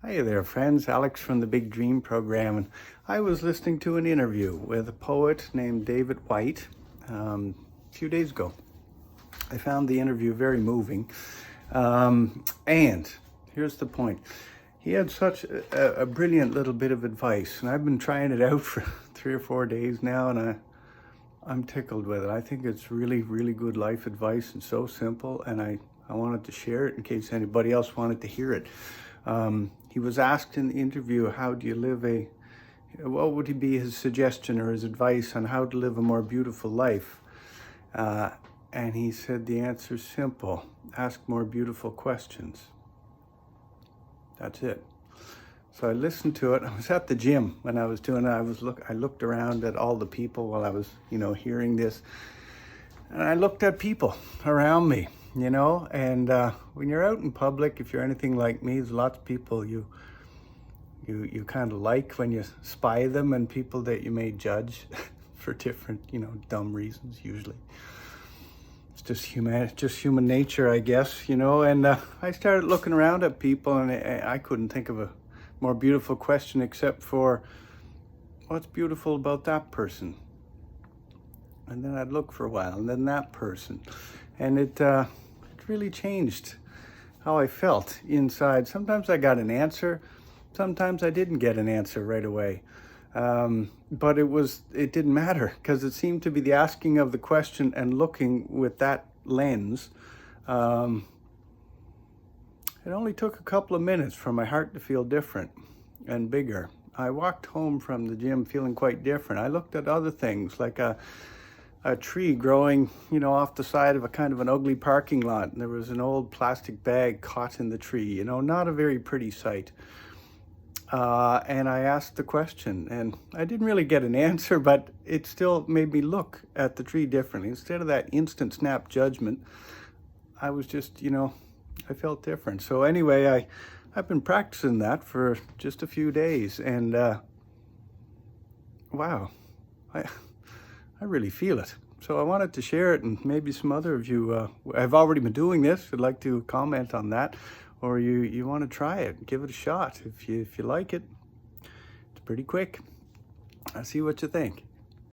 Hi there, friends. Alex from the Big Dream Program, and I was listening to an interview with a poet named David Whyte a few days ago. I found the interview very moving, and here's the point. He had such a brilliant little bit of advice, and I've been trying it out for 3 or 4 days now, and I'm tickled with it. I think it's really, really good life advice and so simple, and I wanted to share it in case anybody else wanted to hear it. He was asked in the interview, how do you live what would be his suggestion or his advice on how to live a more beautiful life? And he said the answer is simple: ask more beautiful questions. That's it. So I listened to it. I was at the gym when I was doing it. I looked around at all the people while I was, hearing this. And I looked at people around me, and when you're out in public, if you're anything like me, there's lots of people you kind of like when you spy them, and people that you may judge for different, dumb reasons usually. It's just human nature, I guess, and I started looking around at people, and I couldn't think of a more beautiful question except for, what's beautiful about that person? And then I'd look for a while, and then that person. And it really changed how I felt inside. Sometimes I got an answer, sometimes I didn't get an answer right away. But it didn't matter, because it seemed to be the asking of the question and looking with that lens. It only took a couple of minutes for my heart to feel different and bigger. I walked home from the gym feeling quite different. I looked at other things, like a tree growing, off the side of a kind of an ugly parking lot. And there was an old plastic bag caught in the tree, not a very pretty sight. And I asked the question, and I didn't really get an answer, but it still made me look at the tree differently. Instead of that instant snap judgment, I was just, I felt different. So anyway, I've been practicing that for just a few days, and wow, I really feel it. So I wanted to share it, and maybe some other of you have already been doing this, would like to comment on that, or you want to try it, give it a shot. If you like it, it's pretty quick. I'll see what you think.